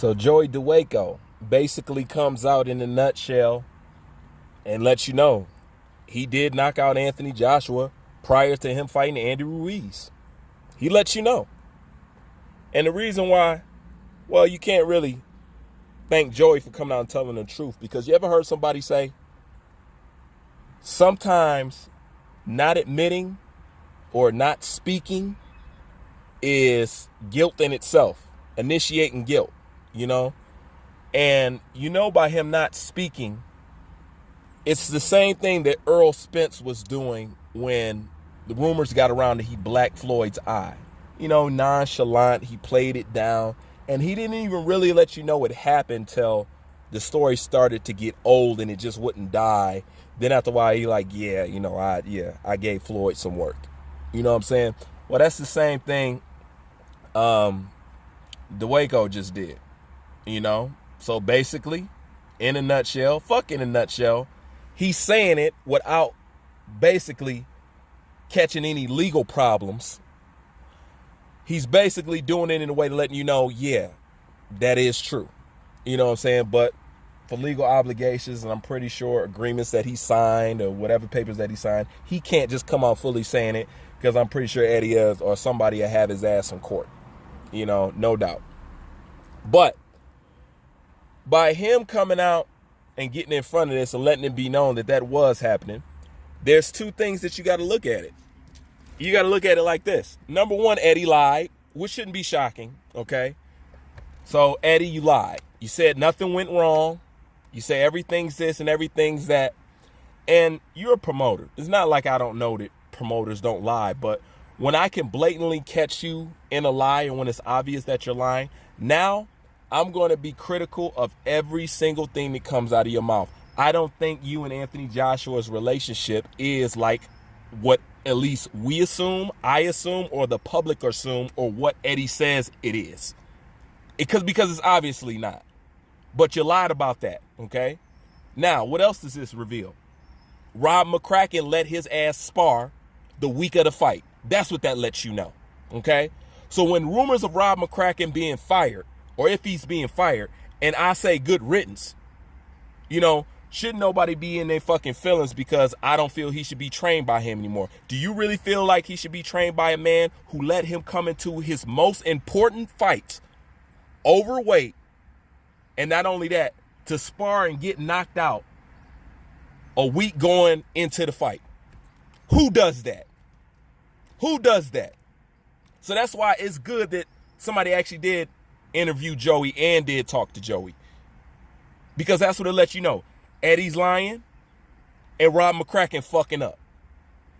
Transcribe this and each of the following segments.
So Joey DeWaco basically comes out in a nutshell and lets you know he did knock out Anthony Joshua prior to him fighting Andy Ruiz. He lets you know. And the reason why, well, you can't really thank Joey for coming out and telling the truth, because you ever heard somebody say, sometimes not admitting or not speaking is guilt in itself, initiating guilt, you know? And you know, by him not speaking, it's the same thing that Earl Spence was doing when the rumors got around that he blacked Floyd's eye. You know, nonchalant, he played it down, and he didn't even really let you know it happened till the story started to get old and it just wouldn't die. Then after a while, he like, yeah, you know, I gave Floyd some work. You know what I'm saying? Well, that's the same thing DeWaco just did, you know? So basically, in a nutshell, he's saying it without basically catching any legal problems. He's basically doing it in a way to letting you know, yeah, that is true. You know what I'm saying? But for legal obligations, and I'm pretty sure agreements that he signed or whatever papers that he signed, he can't just come out fully saying it, because I'm pretty sure Eddie is, or somebody will have his ass in court. You know, no doubt. But by him coming out and getting in front of this and letting it be known that that was happening, there's two things that you got to look at it. You got to look at it like this. Number one, Eddie lied, which shouldn't be shocking, okay? So, Eddie, you lied. You said nothing went wrong. You say everything's this and everything's that. And you're a promoter. It's not like I don't know that promoters don't lie, but when I can blatantly catch you in a lie and when it's obvious that you're lying, now I'm going to be critical of every single thing that comes out of your mouth. I don't think you and Anthony Joshua's relationship is like what at least we assume, I assume, or the public assume, or what Eddie says it is. Because it's obviously not. But you lied about that, okay? Now, what else does this reveal? Rob McCracken let his ass spar the week of the fight. That's what that lets you know, okay? So when rumors of Rob McCracken being fired, or if he's being fired, and I say good riddance, you know, shouldn't nobody be in their fucking feelings because I don't feel he should be trained by him anymore. Do you really feel like he should be trained by a man who let him come into his most important fight, overweight, and not only that, to spar and get knocked out a week going into the fight? Who does that? Who does that? So that's why it's good that somebody actually did interview Joey and did talk to Joey. Because that's what it lets you know. Eddie's lying and Rob McCracken fucking up.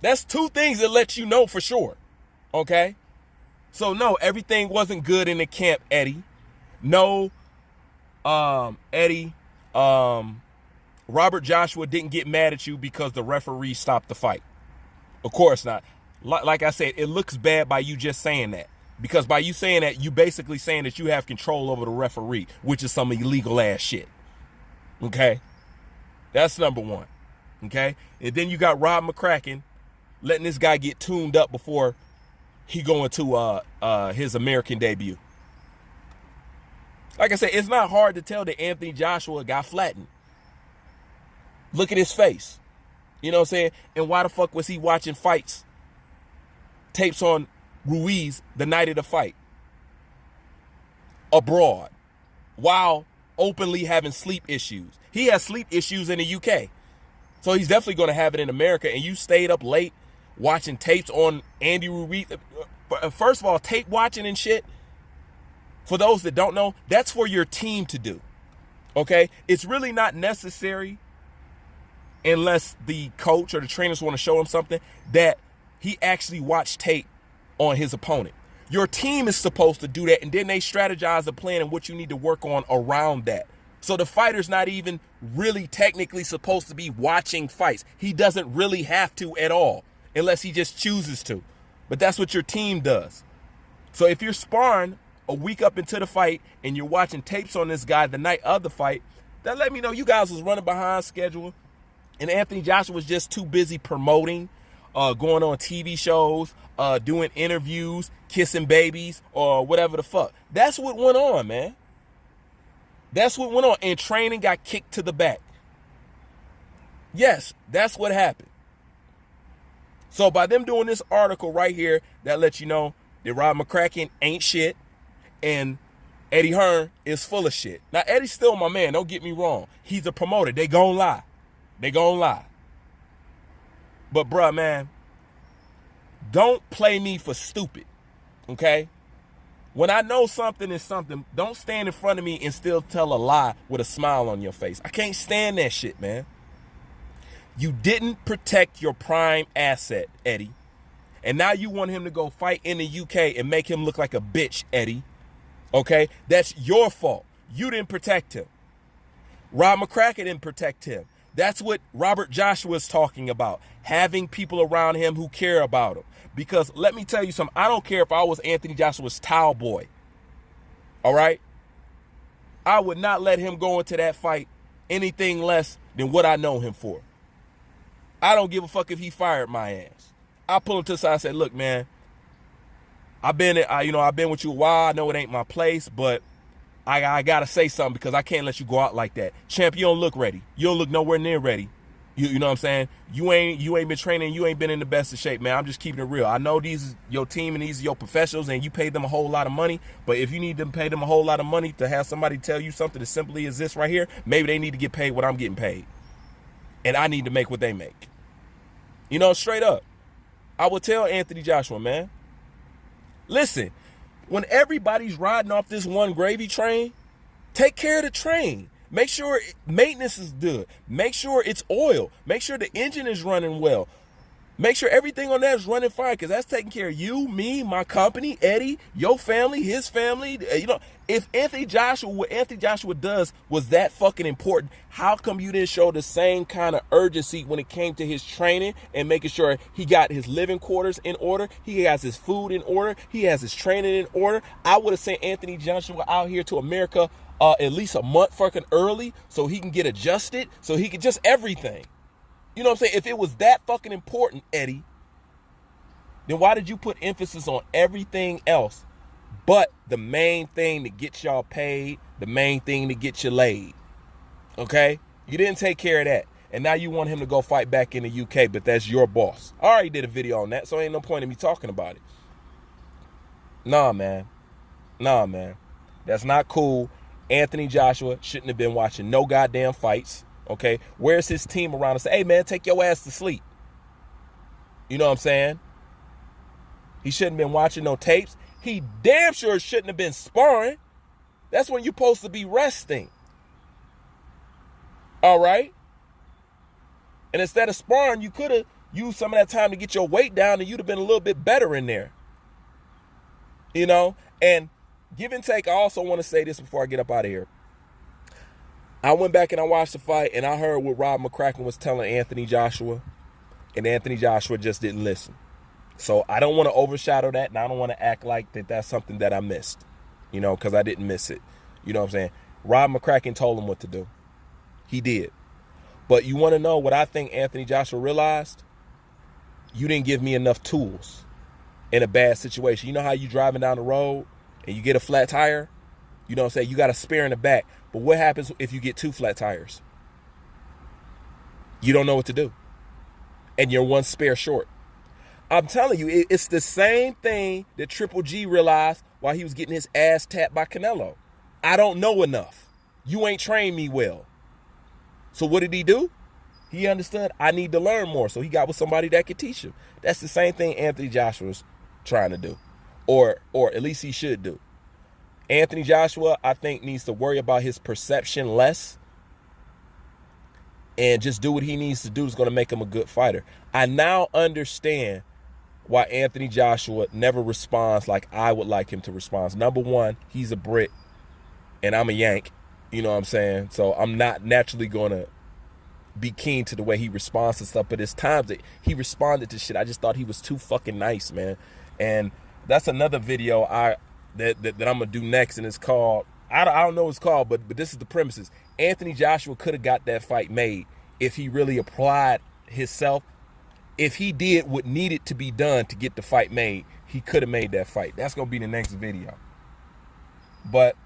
That's two things that let you know for sure. Okay? So no, everything wasn't good in the camp, Eddie. No, Eddie, Robert Joshua didn't get mad at you because the referee stopped the fight. Of course not. Like I said, it looks bad by you just saying that. Because by you saying that, you basically saying that you have control over the referee, which is some illegal ass shit. Okay? That's number one. Okay? And then you got Rob McCracken letting this guy get tuned up before he going to his American debut. Like I said, it's not hard to tell that Anthony Joshua got flattened. Look at his face. You know what I'm saying? And why the fuck was he watching fights, tapes on Ruiz the night of the fight, abroad, while openly having sleep issues? He has sleep issues in the UK. So he's definitely going to have it in America. And you stayed up late watching tapes on Andy Ruiz. First of all, tape watching and shit, for those that don't know, that's for your team to do. Okay? It's really not necessary, unless the coach or the trainers want to show him something, that he actually watched tape on his opponent. Your team is supposed to do that, and then they strategize a plan and what you need to work on around that. So the fighter's not even really technically supposed to be watching fights. He doesn't really have to at all, unless he just chooses to. But that's what your team does. So if you're sparring a week up into the fight and you're watching tapes on this guy the night of the fight, that let me know you guys was running behind schedule, and Anthony Joshua was just too busy promoting, going on TV shows, doing interviews, kissing babies, or whatever the fuck. That's what went on, man. That's what went on. And training got kicked to the back. Yes, that's what happened. So by them doing this article right here, that lets you know that Rob McCracken ain't shit and Eddie Hearn is full of shit. Now, Eddie's still my man. Don't get me wrong. He's a promoter. They gon' lie. They gon' lie. But, bruh, man, don't play me for stupid, okay? When I know something is something, don't stand in front of me and still tell a lie with a smile on your face. I can't stand that shit, man. You didn't protect your prime asset, Eddie. And now you want him to go fight in the UK and make him look like a bitch, Eddie. Okay? That's your fault. You didn't protect him. Rob McCracken didn't protect him. That's what Robert Joshua is talking about. Having people around him who care about him. Because let me tell you something. I don't care if I was Anthony Joshua's towel boy. All right? I would not let him go into that fight anything less than what I know him for. I don't give a fuck if he fired my ass. I pull him to the side and say, look, man, I've been with you a while. I know it ain't my place, but I gotta say something because I can't let you go out like that. Champ, you don't look ready. You don't look nowhere near ready. You know what I'm saying? You ain't been training. You ain't been in the best of shape, man. I'm just keeping it real. I know these is your team and these are your professionals and you paid them a whole lot of money. But if you need to pay them a whole lot of money to have somebody tell you something as simply as this right here, maybe they need to get paid what I'm getting paid. And I need to make what they make. You know, straight up. I would tell Anthony Joshua, man, listen, when everybody's riding off this one gravy train, take care of the train. Make sure maintenance is good. Make sure it's oil. Make sure the engine is running well. Make sure everything on that is running fine because that's taking care of you, me, my company, Eddie, your family, his family. You know, if what Anthony Joshua does was that fucking important, how come you didn't show the same kind of urgency when it came to his training and making sure he got his living quarters in order, he has his food in order, he has his training in order? I would have sent Anthony Joshua out here to America at least a month fucking early so he can get adjusted, so he could just everything. You know what I'm saying? If it was that fucking important, Eddie, then why did you put emphasis on everything else but the main thing to get y'all paid, the main thing to get you laid? Okay? You didn't take care of that. And now you want him to go fight back in the UK, but that's your boss. I already did a video on that, so ain't no point in me talking about it. Nah, man. That's not cool. Anthony Joshua shouldn't have been watching no goddamn fights. Okay, where's his team around and say, hey, man, take your ass to sleep? You know what I'm saying? He shouldn't have been watching no tapes. He damn sure shouldn't have been sparring. That's when you're supposed to be resting. All right? And instead of sparring, you could have used some of that time to get your weight down and you'd have been a little bit better in there. You know? And give and take, I also want to say this before I get up out of here. I went back and I watched the fight and I heard what Rob McCracken was telling Anthony Joshua, and Anthony Joshua just didn't listen. So I don't want to overshadow that, and I don't want to act like that's something that I missed, you know, because I didn't miss it. You know what I'm saying? Rob McCracken told him what to do. He did. But you want to know what I think Anthony Joshua realized? You didn't give me enough tools in a bad situation. You know how you driving down the road and you get a flat tire? You know what I'm saying? You got a spare in the back. But what happens if you get 2 flat tires? You don't know what to do. And you're 1 spare short. I'm telling you, it's the same thing that Triple G realized while he was getting his ass tapped by Canelo. I don't know enough. You ain't trained me well. So what did he do? He understood I need to learn more. So he got with somebody that could teach him. That's the same thing Anthony Joshua's trying to do. Or at least he should do. Anthony Joshua, I think, needs to worry about his perception less and just do what he needs to do is going to make him a good fighter. I now understand why Anthony Joshua never responds like I would like him to respond. Number one, he's a Brit and I'm a Yank. You know what I'm saying? So I'm not naturally going to be keen to the way he responds to stuff. But there's times that he responded to shit, I just thought he was too fucking nice, man. And that's another video that I'm gonna do next, and it's called, I don't know what it's called, but this is the premises. Anthony Joshua could have got that fight made if he really applied himself. If he did what needed to be done to get the fight made, he could have made that fight. That's gonna be the next video. But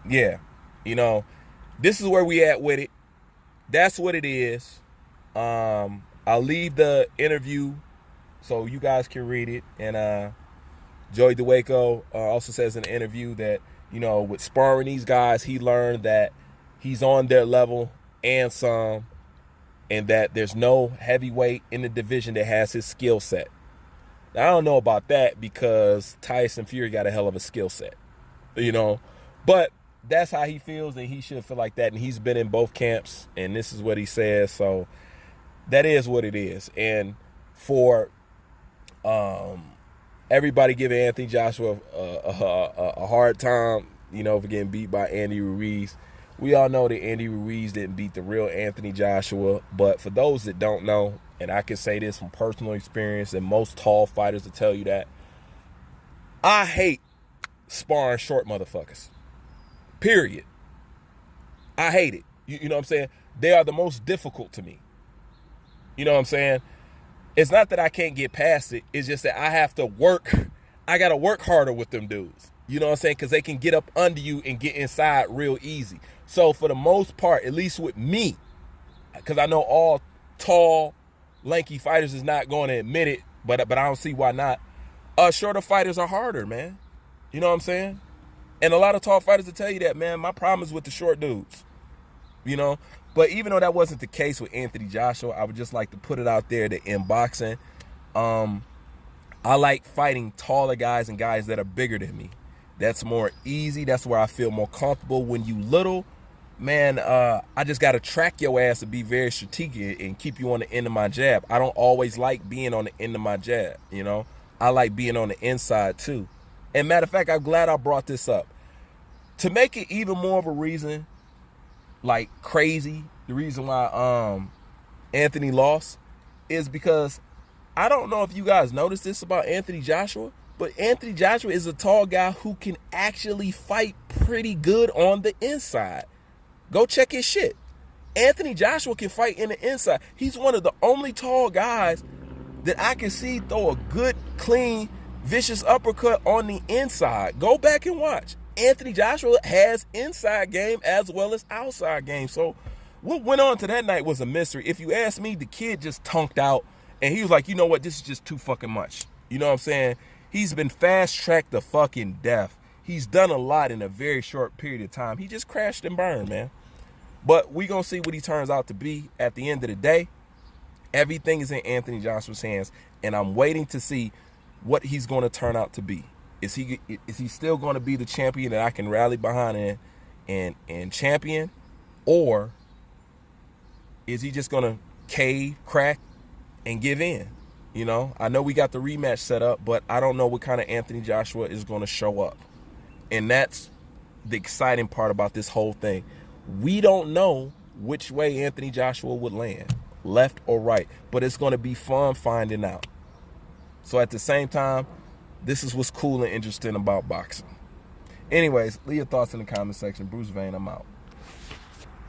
yeah, this is where we at with it. That's what it is. I'll leave the interview so you guys can read it. And Joey DeWaco also says in the interview that, with sparring these guys, he learned that he's on their level and some, and that there's no heavyweight in the division that has his skill set. Now, I don't know about that because Tyson Fury got a hell of a skill set, but that's how he feels, and he should feel like that. And he's been in both camps, and this is what he says. So that is what it is. And for everybody giving Anthony Joshua a hard time, for getting beat by Andy Ruiz, we all know that Andy Ruiz didn't beat the real Anthony Joshua. But for those that don't know, and I can say this from personal experience, and most tall fighters will tell you that, I hate sparring short motherfuckers. Period. I hate it. You know what I'm saying? They are the most difficult to me. You know what I'm saying? It's not that I can't get past it. It's just that I have to work. I got to work harder with them dudes. You know what I'm saying? Because they can get up under you and get inside real easy. So for the most part, at least with me, because I know all tall, lanky fighters is not going to admit it, but I don't see why not. Shorter fighters are harder, man. You know what I'm saying? And a lot of tall fighters will tell you that, man. My problem is with the short dudes. But even though that wasn't the case with Anthony Joshua, I would just like to put it out there that in boxing, I like fighting taller guys and guys that are bigger than me. That's more easy. That's where I feel more comfortable. When you little, man, I just got to track your ass to be very strategic and keep you on the end of my jab. I don't always like being on the end of my jab, I like being on the inside too. And matter of fact, I'm glad I brought this up. To make it even more of a reason, like crazy, the reason why Anthony lost is because I don't know if you guys noticed this about Anthony Joshua, but Anthony Joshua is a tall guy who can actually fight pretty good on the inside. Go check his shit. Anthony Joshua can fight in the inside. He's one of the only tall guys that I can see throw a good, clean, vicious uppercut on the inside. Go back and watch. Anthony Joshua has inside game as well as outside game. So what went on to that night was a mystery. If you ask me, the kid just tonked out, and he was like, you know what, this is just too fucking much. You know what I'm saying? He's been fast-tracked to fucking death. He's done a lot in a very short period of time. He just crashed and burned, man. But we gonna see what he turns out to be at the end of the day. Everything is in Anthony Joshua's hands, and I'm waiting to see what he's going to turn out to be. Is he still going to be the champion that I can rally behind and champion, or is he just going to cave, crack, and give in? I know we got the rematch set up, but I don't know what kind of Anthony Joshua is going to show up, and that's the exciting part about this whole thing. We don't know which way Anthony Joshua would land, left or right, but it's going to be fun finding out. So at the same time, this is what's cool and interesting about boxing. Anyways, leave your thoughts in the comment section. Bruce Vane, I'm out.